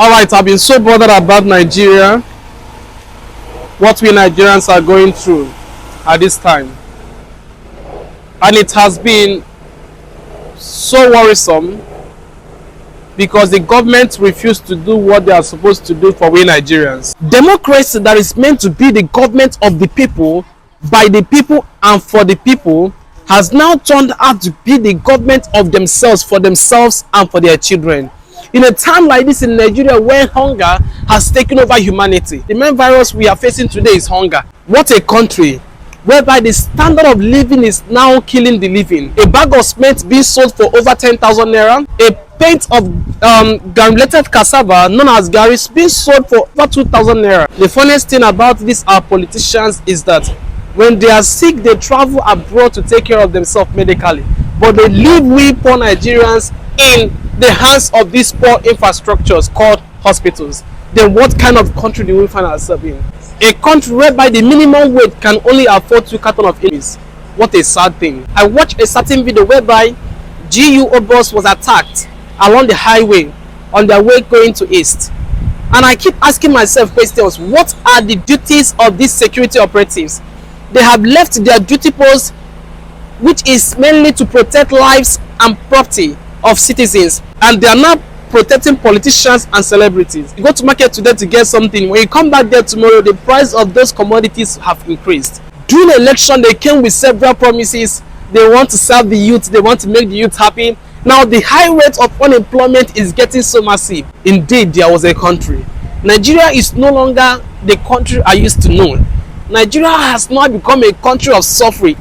Alright, I've been so bothered about Nigeria, what we Nigerians are going through at this time. And it has been so worrisome because the government refused to do what they are supposed to do for we Nigerians. Democracy that is meant to be the government of the people, by the people and for the people, has now turned out to be the government of themselves, for themselves and for their children. In a time like this in Nigeria where hunger has taken over humanity, the main virus we are facing today is hunger. What a country whereby the standard of living is now killing the living. A bag of cement being sold for over 10,000 naira, a pint of granulated cassava known as garri is being sold for over 2,000 naira. The funniest thing about these our politicians is that when they are sick, they travel abroad to take care of themselves medically, but they leave we poor Nigerians in the hands of these poor infrastructures called hospitals. Then what kind of country do we find ourselves in? A country whereby the minimum wage can only afford 2 cartons of English. What a sad thing. I watched a certain video whereby GUO bus was attacked along the highway on their way going to East. And I keep asking myself questions. What are the duties of these security operatives? They have left their duty post, which is mainly to protect lives and property of citizens, and they are now protecting politicians and celebrities. You go to market today to get something, when you come back there tomorrow, the price of those commodities have increased. During the election, they came with several promises. They want to serve the youth, they want to make the youth happy. Now the high rate of unemployment is getting so massive. Indeed, there was a country. Nigeria is no longer the country I used to know. Nigeria has now become a country of suffering.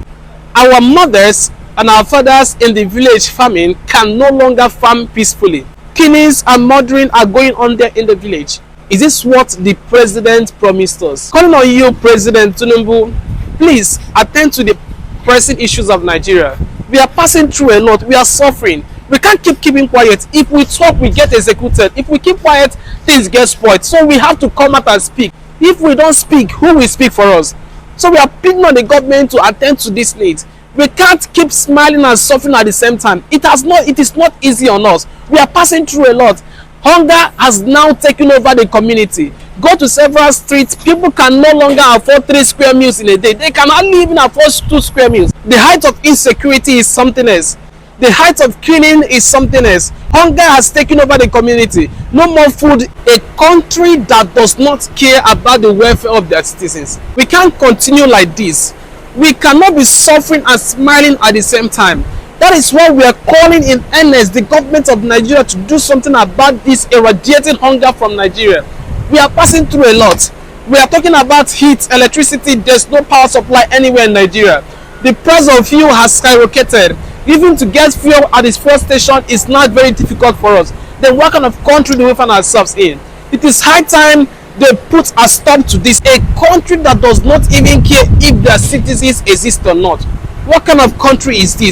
Our mothers and our fathers in the village farming can no longer farm peacefully. Killings and murdering are going on there in the village. Is this what the president promised us? Calling on you, President Tinubu, please attend to the pressing issues of Nigeria. We are passing through a lot. We are suffering. We can't keeping quiet. If we talk, we get executed. If we keep quiet, things get spoiled. So we have to come out and speak. If we don't speak, who will speak for us? So we are pleading on the government to attend to this need. We can't keep smiling and suffering at the same time. It is not easy on us. We are passing through a lot. Hunger has now taken over the community. Go to several streets, people can no longer afford 3 square meals in a day. They cannot even afford 2 square meals. The height of insecurity is something else. The height of killing is something else. Hunger has taken over the community. No more food. A country that does not care about the welfare of their citizens. We can't continue like this. We cannot be suffering and smiling at the same time. That is why we are calling in earnest the government of Nigeria to do something about this eradicating hunger from Nigeria. We are passing through a lot. We are talking about heat, electricity. There's no power supply anywhere in Nigeria. The price of fuel has skyrocketed. Even to get fuel at this fuel station is not very difficult for us. Then what kind of country do we find ourselves in? It is high time they put a stop to this. A country that does not even care if their citizens exist or not. What kind of country is this?